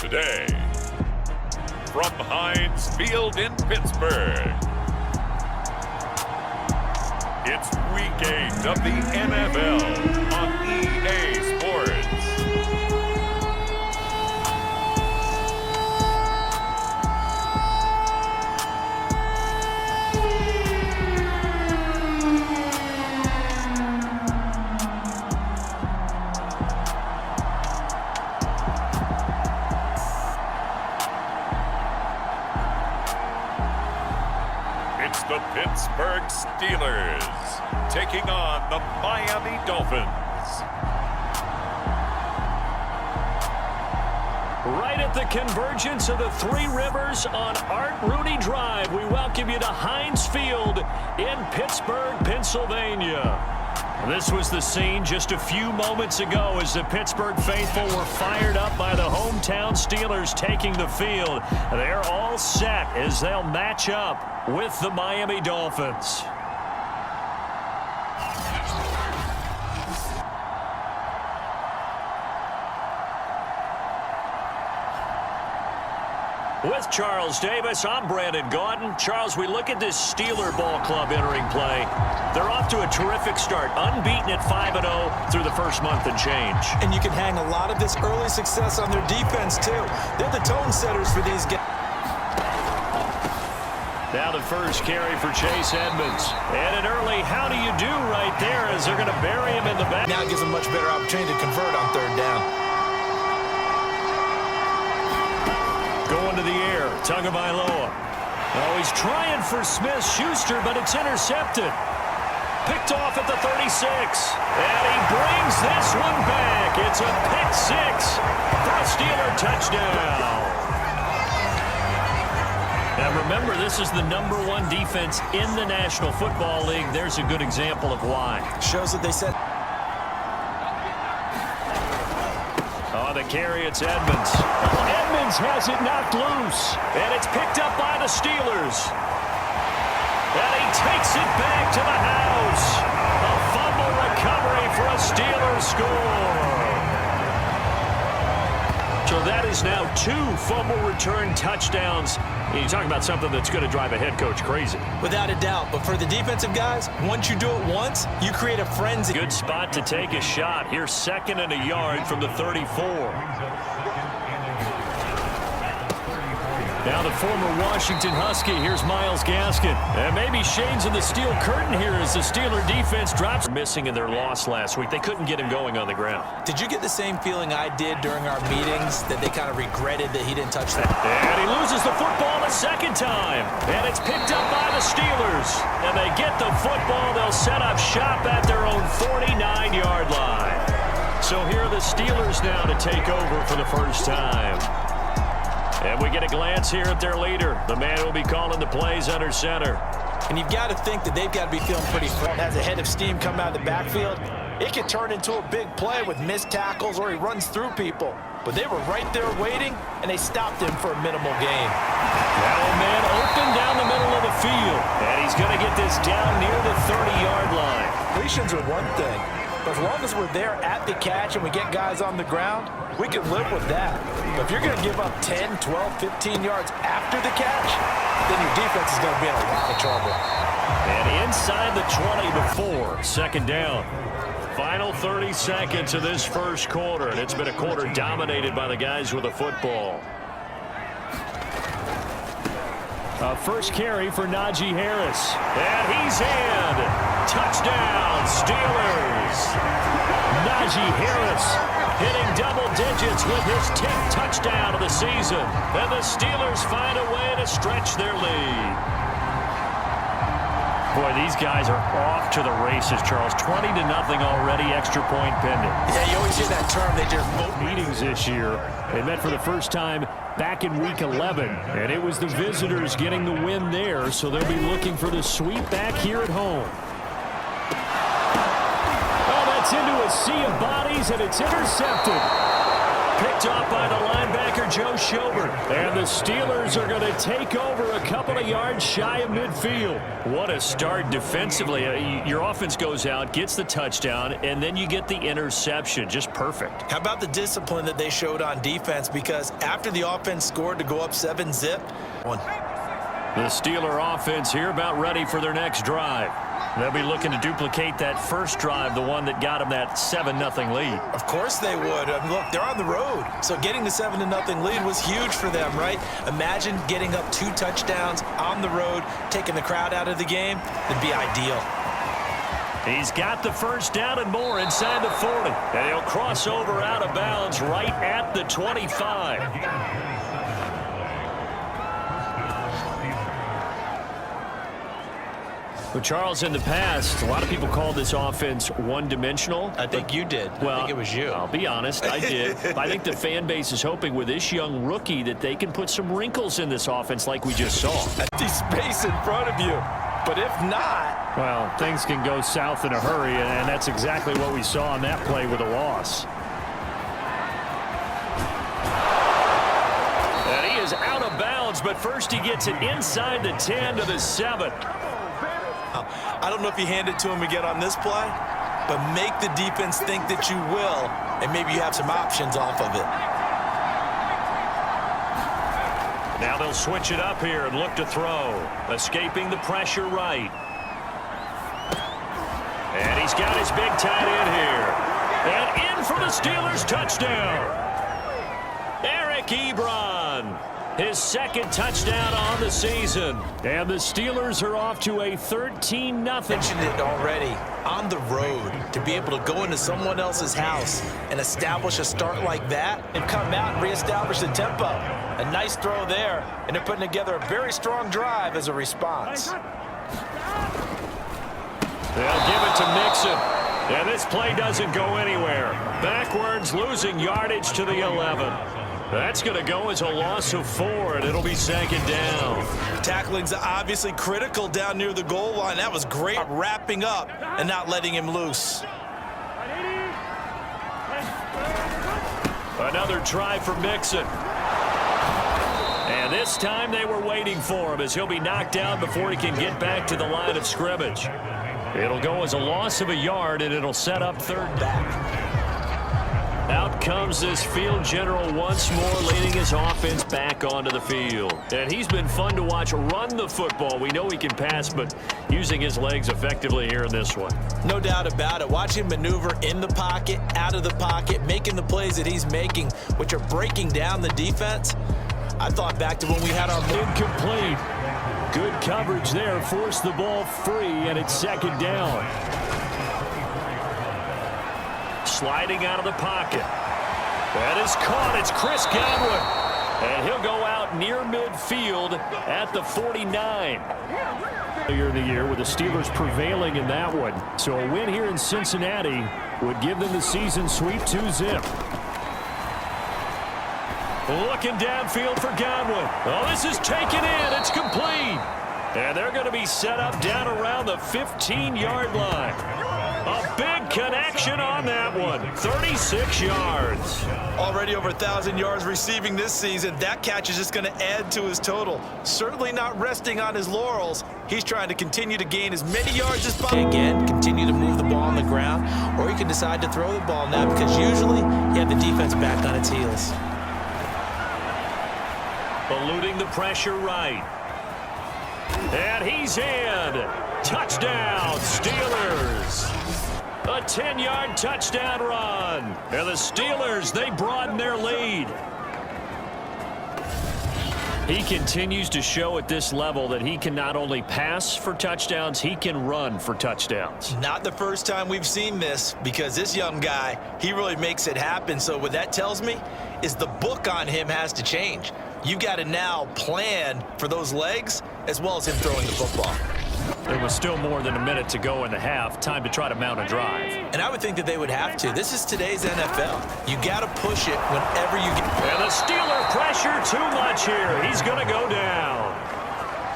today. From Heinz Field in Pittsburgh, it's Week 8 of the NFL on EA Sports. It's the Pittsburgh Steelers taking on the Miami Dolphins. Right at the convergence of the Three Rivers on Art Rooney Drive, we welcome you to Heinz Field in Pittsburgh, Pennsylvania. This was the scene just a few moments ago as the Pittsburgh faithful were fired up by the hometown Steelers taking the field. They're all set as they'll match up with the Miami Dolphins. With Charles Davis, I'm Brandon Gaudin. Charles, we look at this Steeler ball club entering play. They're off to a terrific start, unbeaten at 5-0 through the first month and change. And you can hang a lot of this early success on their defense, too. They're the tone setters for these guys. Now the first carry for Chase Edmonds. And an early how do you do right there as they're going to bury him in the back. Now it gives them much better opportunity to convert on third down. Going to the air, Tagovailoa. Oh, he's trying for Smith-Schuster, but it's intercepted. Picked off at the 36. And he brings this one back. It's a pick six for a Steeler touchdown. Now remember, this is the #1 defense in the National Football League. There's a good example of why. Shows that they said. On the carry, it's Edmonds. Oh, Edmonds has it knocked loose. And it's picked up by the Steelers. And he takes it back to the house. A fumble recovery for a Steelers score. So that is now 2 fumble return touchdowns. You talk about something that's going to drive a head coach crazy. Without a doubt. But for the defensive guys, once you do it once, you create a frenzy. Good spot to take a shot. Here's 2nd and a yard from the 34. Now the former Washington Husky. Here's Myles Gaskin. And maybe shades of the steel curtain here as the Steeler defense drops. Missing in their loss last week. They couldn't get him going on the ground. Did you get the same feeling I did during our meetings that they kind of regretted that he didn't touch that? And he loses the football a second time. And it's picked up by the Steelers. And they get the football. They'll set up shop at their own 49-yard line. So here are the Steelers now to take over for the first time. And we get a glance here at their leader, the man who will be calling the plays under center. And you've got to think that they've got to be feeling pretty fresh. As a head of steam come out of the backfield, it could turn into a big play with missed tackles or he runs through people. But they were right there waiting, and they stopped him for a minimal gain. Now a man open down the middle of the field. And he's going to get this down near the 30-yard line. Completions are one thing, but as long as we're there at the catch and we get guys on the ground, we can live with that. But if you're going to give up 10, 12, 15 yards after the catch, then your defense is going to be in a lot of trouble. And inside the 20 before, 2nd down. Final 30 seconds of this first quarter, and it's been a quarter dominated by the guys with the football. First carry for Najee Harris. And he's in. Touchdown, Steelers. Najee Harris hitting double digits with his 10th touchdown of the season. And the Steelers find a way to stretch their lead. Boy, these guys are off to the races, Charles. 20-0 already, extra point pending. Yeah, you always hear that term. They just vote meetings this year. They met for the first time back in Week 11, and it was the visitors getting the win there, so they'll be looking for the sweep back here at home. Oh, that's into a sea of bodies, and it's intercepted. Picked off by the linebacker, Joe Schobert. And the Steelers are going to take over a couple of yards shy of midfield. What a start defensively. Your offense goes out, gets the touchdown, and then you get the interception. Just perfect. How about the discipline that they showed on defense? Because after the offense scored to go up 7-zip, the Steeler offense here about ready for their next drive. They'll be looking to duplicate that first drive, the one that got them that 7-0 lead. Of course they would. I mean, look, they're on the road. So getting the 7-0 lead was huge for them, right? Imagine getting up 2 touchdowns on the road, taking the crowd out of the game. It'd be ideal. He's got the first down and more inside the 40. And he'll cross over out of bounds right at the 25. Well, Charles, in the past, a lot of people called this offense one-dimensional. I think you did. Well, I think it was you. I'll be honest, I did. I think the fan base is hoping with this young rookie that they can put some wrinkles in this offense like we just saw. Empty space in front of you. But if not... Well, things can go south in a hurry, and that's exactly what we saw on that play with a loss. And he is out of bounds, but first he gets it inside the 10 to the 7. I don't know if you hand it to him again on this play, but make the defense think that you will, and maybe you have some options off of it. Now they'll switch it up here and look to throw. Escaping the pressure right. And he's got his big tight end here. And in for the Steelers touchdown. Eric Ebron. His second touchdown on the season. And the Steelers are off to a 13-0. Mentioned it already. On the road, to be able to go into someone else's house and establish a start like that and come out and reestablish the tempo. A nice throw there, and they're putting together a very strong drive as a response. They'll give it to Mixon. And this play doesn't go anywhere. Backwards, losing yardage to the 11. That's going to go as a loss of 4, and it'll be second down. Tackling's obviously critical down near the goal line. That was great, wrapping up and not letting him loose. Another try for Mixon. And this time they were waiting for him as he'll be knocked down before he can get back to the line of scrimmage. It'll go as a loss of a yard, and it'll set up third back. Out comes this field general once more, leading his offense back onto the field. And he's been fun to watch run the football. We know he can pass, but using his legs effectively here in this one. No doubt about it. Watch him maneuver in the pocket, out of the pocket, making the plays that he's making, which are breaking down the defense. I thought back to when we had our... Incomplete. Good coverage there. Forced the ball free, and it's second down. Sliding out of the pocket. That is caught. It's Chris Godwin. And he'll go out near midfield at the 49. Earlier in the year with the Steelers prevailing in that one. So a win here in Cincinnati would give them the season sweep 2-zip. Looking downfield for Godwin. Oh, this is taken in. It's complete. And they're going to be set up down around the 15-yard line. A big connection on that one. 36 yards. Already over 1,000 yards receiving this season. That catch is just going to add to his total. Certainly not resting on his laurels. He's trying to continue to gain as many yards as possible. Again, continue to move the ball on the ground, or you can decide to throw the ball now because usually you have the defense back on its heels. Eluding the pressure right. And he's in. Touchdown, Steelers. A 10-yard touchdown run. And the Steelers, they broaden their lead. He continues to show at this level that he can not only pass for touchdowns, he can run for touchdowns. Not the first time we've seen this, because this young guy, he really makes it happen. So what that tells me is the book on him has to change. You've got to now plan for those legs as well as him throwing the football. There was still more than a minute to go in the half. Time to try to mount a drive. And I would think that they would have to. This is today's NFL. You got to push it whenever you get. And the Steeler pressure too much here. He's going to go down.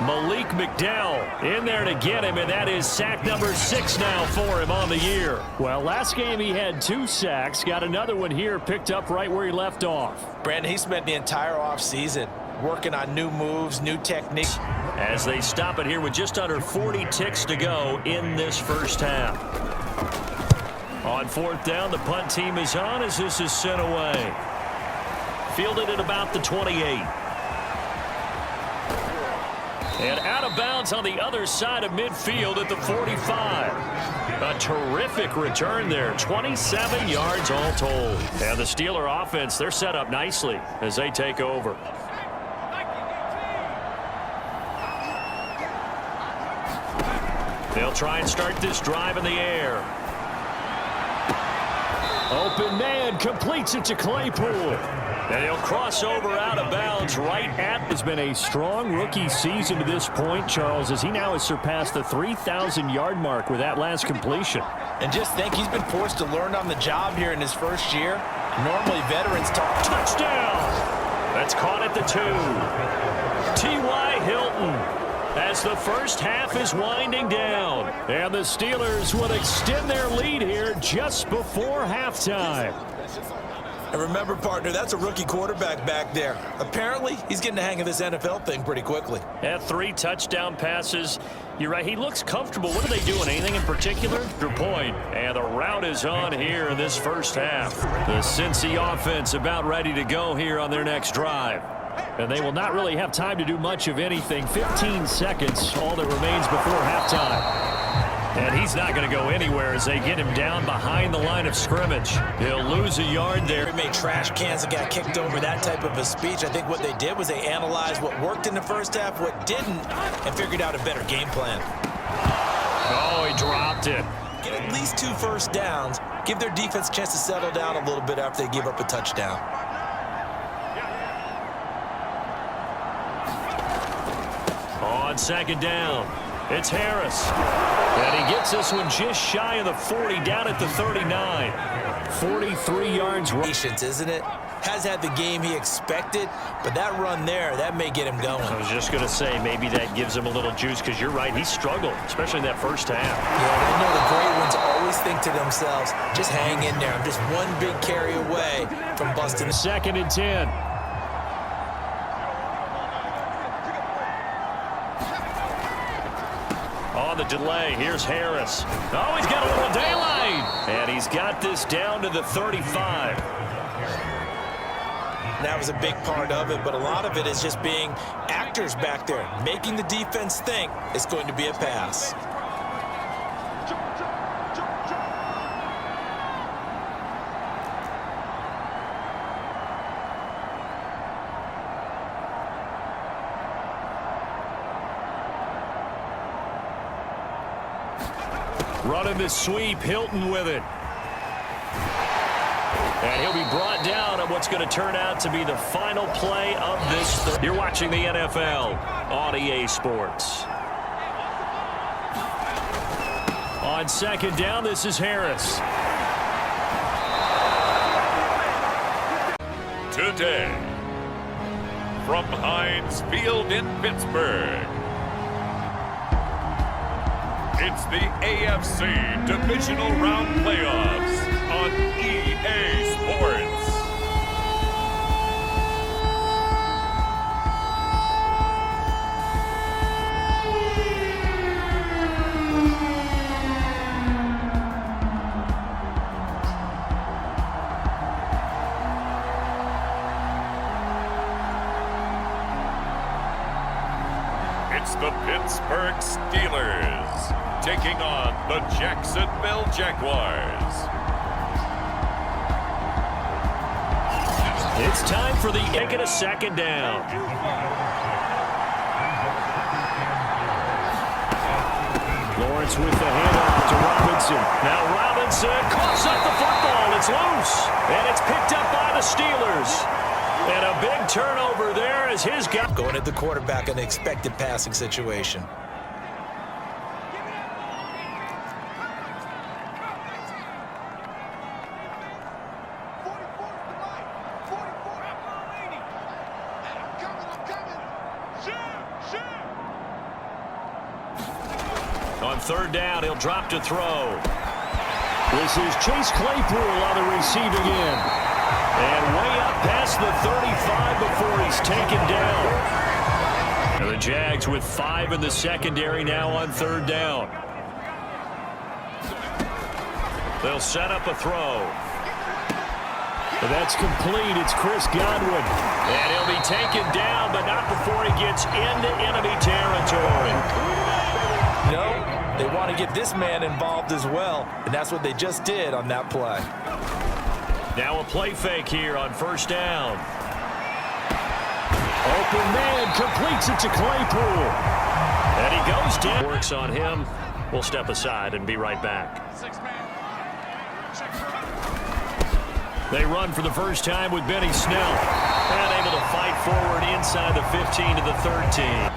Malik McDowell in there to get him, and that is sack number 6 now for him on the year. Well, last game he had 2 sacks. Got another one here, picked up right where he left off. Brandon, he spent the entire offseason working on new moves, new techniques. As they stop it here with just under 40 ticks to go in this first half. On 4th down, the punt team is on as this is sent away. Fielded at about the 28. And out of bounds on the other side of midfield at the 45. A terrific return there. 27 yards all told. And the Steeler offense, they're set up nicely as they take over. They'll try and start this drive in the air. Open man completes it to Claypool. And he'll cross over out of bounds right at. Has been a strong rookie season to this point, Charles, as he now has surpassed the 3,000-yard mark with that last completion. And just think, he's been forced to learn on the job here in his first year. Normally, veterans talk. Touchdown! That's caught at the 2. T.Y. Hilton as the first half is winding down. And the Steelers will extend their lead here just before halftime. And remember, partner, that's a rookie quarterback back there. Apparently, he's getting the hang of this NFL thing pretty quickly. At 3 touchdown passes. You're right, he looks comfortable. What are they doing? Anything in particular? Good point. And the route is on here in this first half. The Cincy offense about ready to go here on their next drive. And they will not really have time to do much of anything. 15 seconds, all that remains before halftime. And he's not going to go anywhere as they get him down behind the line of scrimmage. He'll lose a yard there. They made trash cans that got kicked over, that type of a speech. I think what they did was they analyzed what worked in the first half, what didn't, and figured out a better game plan. Oh, he dropped it. Get at least 2 first downs. Give their defense a chance to settle down a little bit after they give up a touchdown. On 2nd down, it's Harris. And he gets this one just shy of the 40, down at the 39. 43 yards. Patience, isn't it? Has had the game he expected, but that run there, that may get him going. I was just going to say, maybe that gives him a little juice, because you're right, he struggled, especially in that first half. Yeah, I know the great ones always think to themselves, just hang in there. I'm just one big carry away from busting. 2nd and 10. On the delay, here's Harris. Oh, he's got a little daylight. And he's got this down to the 35. That was a big part of it, but a lot of it is just being actors back there, making the defense think it's going to be a pass. Running the sweep, Hilton with it. And he'll be brought down on what's going to turn out to be the final play of this. You're watching the NFL on EA Sports. On 2nd down, this is Harris. Today, from Heinz Field in Pittsburgh, it's the AFC Divisional Round Playoffs on EA Sports. It's the Pittsburgh Steelers taking on the Jacksonville Jaguars. It's time for the kick at a 2nd down. Lawrence with the handoff to Robinson. Now Robinson coughs up the football. It's loose. And it's picked up by the Steelers. And a big turnover there as his guy. Going at the quarterback in an expected passing situation. third down. He'll drop to throw. This is Chase Claypool on the receiving end. And way up past the 35 before he's taken down. And the Jags with 5 in the secondary now on third down. They'll set up a throw. That's complete. It's Chris Godwin. And he'll be taken down, but not before he gets into enemy territory. No, they want to get this man involved as well, and that's what they just did on that play. Now a play fake here on first down. Open man completes it to Claypool. And he goes down. Works on him. We'll step aside and be right back. They run for the first time with Benny Snell. And able to fight forward inside the 15 to the 13.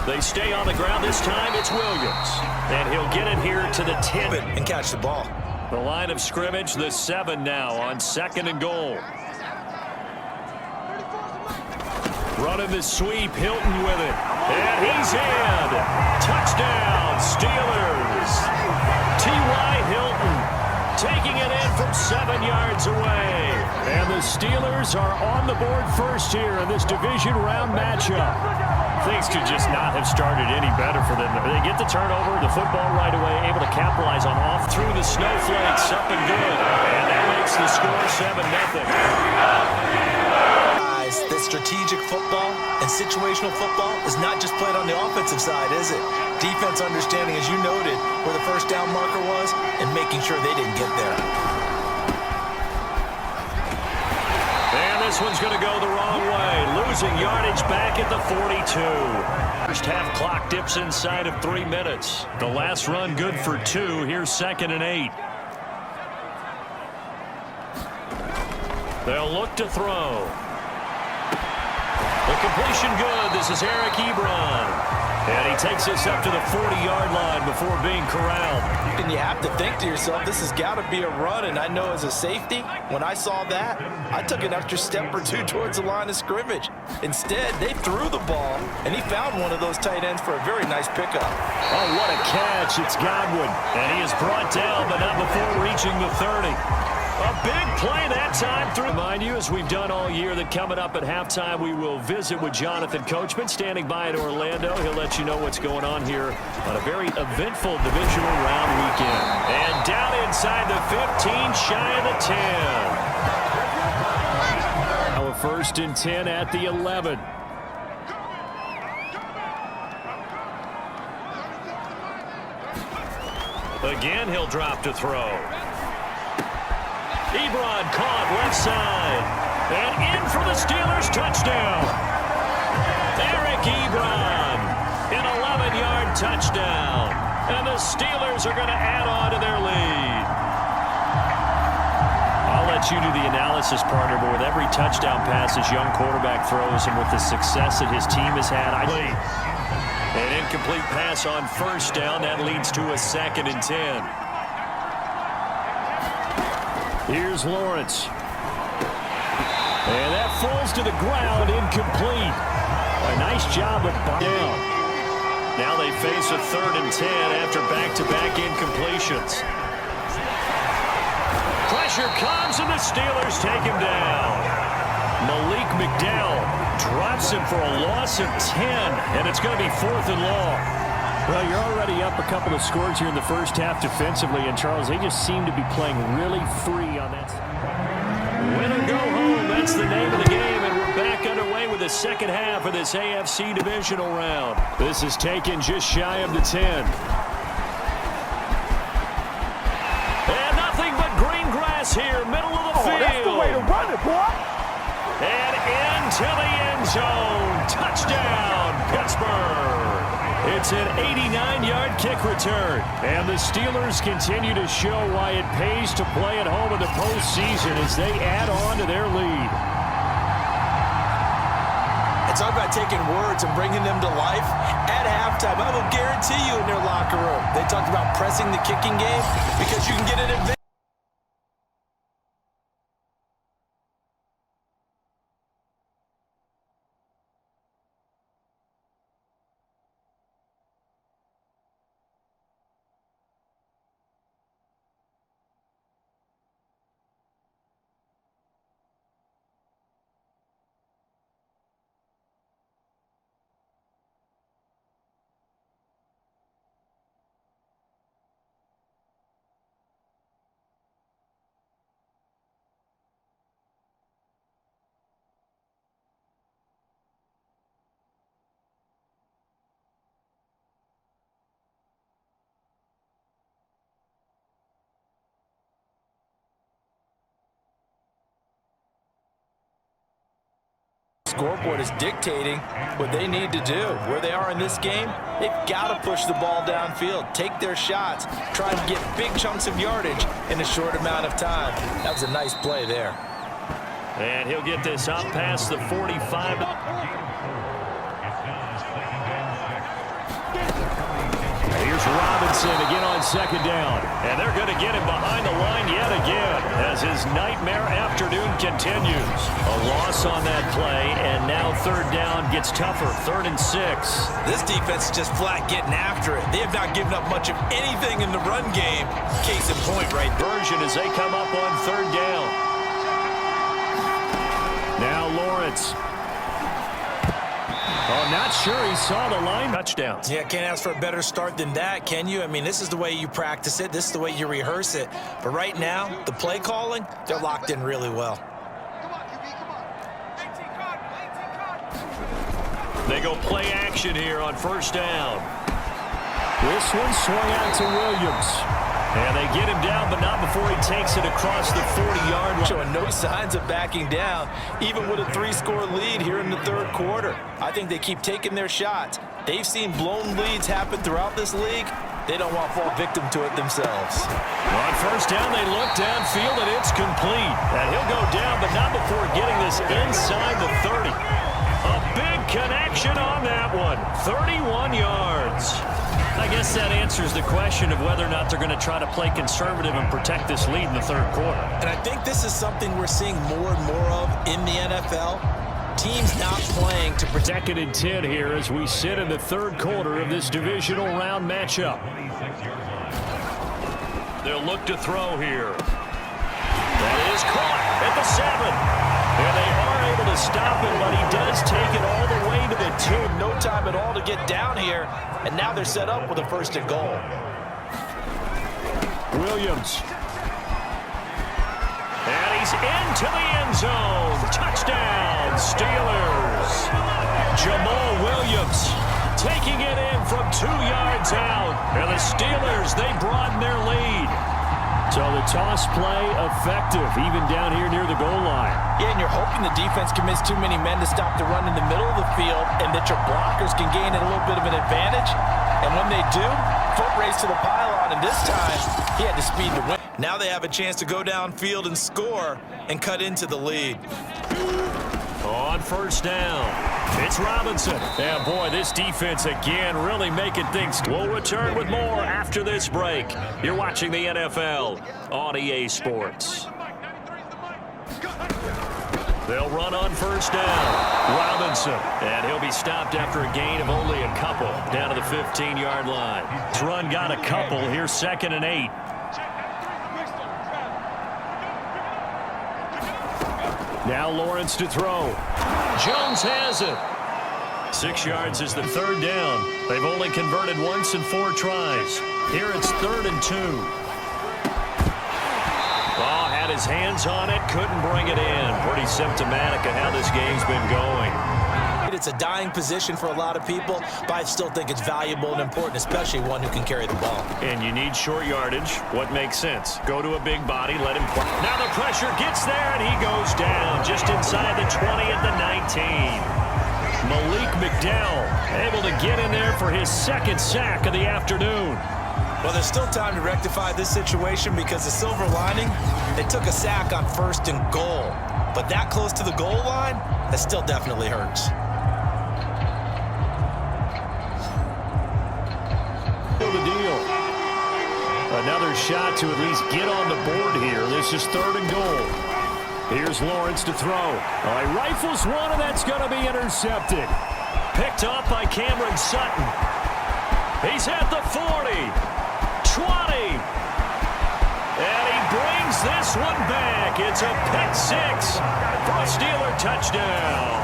They stay on the ground. This time it's Williams. And he'll get it here to the 10. And catch the ball. The line of scrimmage, the 7 now on 2nd and goal. Running the sweep, Hilton with it. And he's in. Touchdown, Steelers. T.Y. Hilton taking it in from 7 yards away. And the Steelers are on the board first here in this division round matchup. Things could just not have started any better for them. They get the turnover, the football right away, able to capitalize on off through the snowflakes, something good. And that makes the score 7-0. That strategic football and situational football is not just played on the offensive side, is it? Defense understanding, as you noted, where the first down marker was and making sure they didn't get there. And this one's going to go the wrong way. Losing yardage back at the 42. First half clock dips inside of 3 minutes. The last run good for 2. Here's 2nd and 8. They'll look to throw. The completion good. This is Eric Ebron. And he takes this up to the 40-yard line before being corralled. And you have to think to yourself, this has got to be a run. And I know as a safety, when I saw that, I took an extra step or 2 towards the line of scrimmage. Instead, they threw the ball, and he found one of those tight ends for a very nice pickup. Oh, what a catch. It's Godwin. And he is brought down, but not before reaching the 30. A big play that time through. Remind you, as we've done all year, that coming up at halftime, we will visit with Jonathan Coachman standing by in Orlando. He'll let you know what's going on here on a very eventful divisional round weekend. And down inside the 15, shy of the 10. Now a 1st and 10 at the 11. Again, he'll drop to throw. Ebron caught left side. And in for the Steelers touchdown. Eric Ebron, an 11-yard touchdown. And the Steelers are going to add on to their lead. I'll let you do the analysis, partner, but with every touchdown pass this young quarterback throws and with the success that his team has had, an incomplete pass on first down. That leads to a 2nd and 10. Here's Lawrence. And that falls to the ground, incomplete. A nice job of down. Now they face a 3rd and 10 after back-to-back incompletions. Pressure comes, and the Steelers take him down. Malik McDowell drops him for a loss of 10, and it's going to be 4th and long. Well, you're already up a couple of scores here in the first half defensively, and Charles, they just seem to be playing really free on that. Win or go home, that's the name of the game, and we're back underway with the second half of this AFC divisional round. This is taken just shy of the 10. And nothing but green grass here, middle of the field. That's the way to run it, boy. And into the end zone. Touchdown, Pittsburgh. It's an 89-yard kick return. And the Steelers continue to show why it pays to play at home in the postseason as they add on to their lead. It's all about taking words and bringing them to life. At halftime, I will guarantee you in their locker room, they talked about pressing the kicking game because you can get an advantage. Scoreboard is dictating what they need to do. Where they are in this game, they've got to push the ball downfield, take their shots, try and get big chunks of yardage in a short amount of time. That was a nice play there. And he'll get this up past the 45. Here's Robinson again on second down. And they're going to get him behind the line yet again as his nightmare afternoon continues. A loss on that play, and now third down gets tougher. 3rd and 6. This defense is just flat getting after it. They have not given up much of anything in the run game. Case in point right there. Version as they come up on 3rd down. Now Lawrence. Oh, not sure he saw the line. Touchdown. Yeah, can't ask for a better start than that, can you? I mean, this is the way you practice it. This is the way you rehearse it. But right now, the play calling, they're locked in really well. They go play action here on 1st down. This one swung out to Williams. And they get him down, but not before he takes it across the 40-yard line. Showing no signs of backing down, even with a 3-score lead here in the 3rd quarter. I think they keep taking their shots. They've seen blown leads happen throughout this league. They don't want to fall victim to it themselves. On 1st down, they look downfield, and it's complete. And he'll go down, but not before getting this inside the 30. A big connection on that one. 31 yards. I guess that answers the question of whether or not they're going to try to play conservative and protect this lead in the 3rd quarter. And I think this is something we're seeing more and more of in the NFL. Teams not playing to protect. 2nd and 10 here as we sit in the 3rd quarter of this divisional round matchup. They'll look to throw here. That is caught at the 7. And they are able to stop him, but he does take it all the way to the 2. No time at all to get down here, and now they're set up with a 1st and goal. Williams. And he's into the end zone. Touchdown, Steelers. Jamal Williams taking it in from 2 yards out. And the Steelers, they broaden their lead. So the toss play effective, even down here near the goal line. Yeah, and you're hoping the defense commits too many men to stop the run in the middle of the field and that your blockers can gain a little bit of an advantage. And when they do, foot race to the pylon, and this time he had the speed to win. Now they have a chance to go downfield and score and cut into the lead. On 1st down, it's Robinson. And boy, this defense again really making things. We'll return with more after this break. You're watching the NFL on EA Sports. They'll run on 1st down. Robinson. And he'll be stopped after a gain of only a couple down to the 15-yard line. This run got a couple. Here's 2nd and 8. Now Lawrence to throw. Jones has it. 6 yards is the 3rd down. They've only converted once in 4 tries. Here it's 3rd and 2. Oh, had his hands on it, couldn't bring it in. Pretty symptomatic of how this game's been going. It's a dying position for a lot of people, but I still think it's valuable and important, especially one who can carry the ball. And you need short yardage. What makes sense? Go to a big body, let him play. Now the pressure gets there, and he goes down just inside the 20 at the 19. Malik McDowell able to get in there for his 2nd sack of the afternoon. Well, there's still time to rectify this situation because the silver lining, they took a sack on 1st and goal. But that close to the goal line, that still definitely hurts. The deal. Another shot to at least get on the board here. This is 3rd and goal. Here's Lawrence to throw. All right, rifles one, and that's going to be intercepted. Picked up by Cameron Sutton. He's at the 40, 20, and he brings this one back. It's a pick 6 for a Steeler touchdown.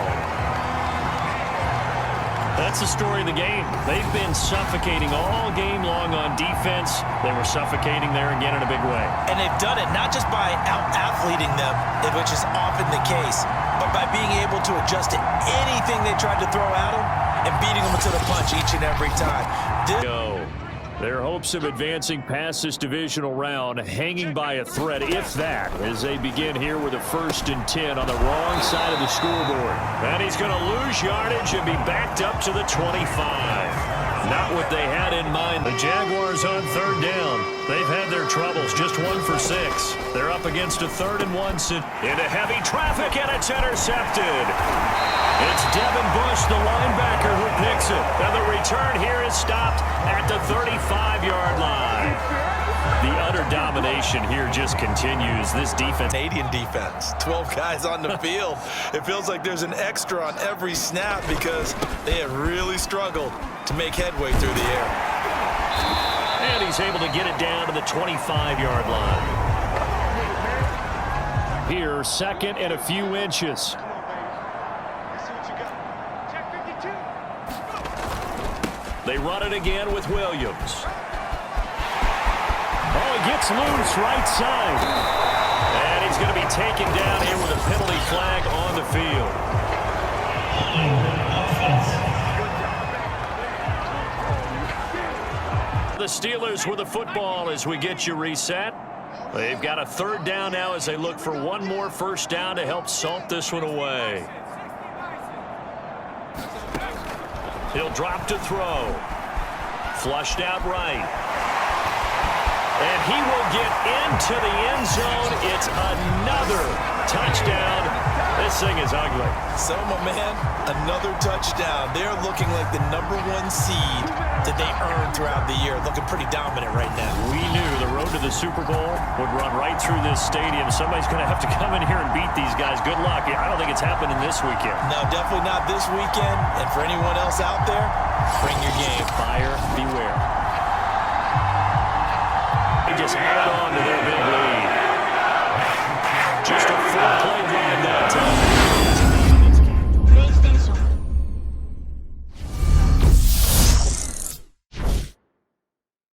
That's the story of the game. They've been suffocating all game long on defense. They were suffocating there again in a big way. And they've done it not just by out-athleting them, which is often the case, but by being able to adjust to anything they tried to throw at them and beating them to the punch each and every time. Go. Their hopes of advancing past this divisional round hanging by a thread, if that, as they begin here with a 1st and 10 on the wrong side of the scoreboard. And he's going to lose yardage and be backed up to the 25. Not what they had in mind. The Jaguars on 3rd down. They've had their troubles, just 1 for 6. They're up against a 3rd and 1 into heavy traffic, and it's intercepted. It's Devin Bush, the linebacker, who picks it. And the return here is stopped at the 35-yard line. The utter domination here just continues. This defense. Canadian defense. 12 guys on the field. It feels like there's an extra on every snap because they have really struggled to make headway through the air. And he's able to get it down to the 25-yard line. Here, 2nd and a few inches. They run it again with Williams. Oh, he gets loose right side. And he's going to be taken down here with a penalty flag on the field. The Steelers with the football as we get you reset. They've got a 3rd down now as they look for one more 1st down to help salt this one away. He'll drop to throw. Flushed out right. And he will get into the end zone. It's another touchdown. This thing is ugly. So, my man, another touchdown. They're looking like the #1 seed that they earned throughout the year. Looking pretty dominant right now. We knew the road to the Super Bowl would run right through this stadium. Somebody's going to have to come in here and beat these guys. Good luck. I don't think it's happening this weekend. No, definitely not this weekend. And for anyone else out there, bring your game. Buyer beware. He just had it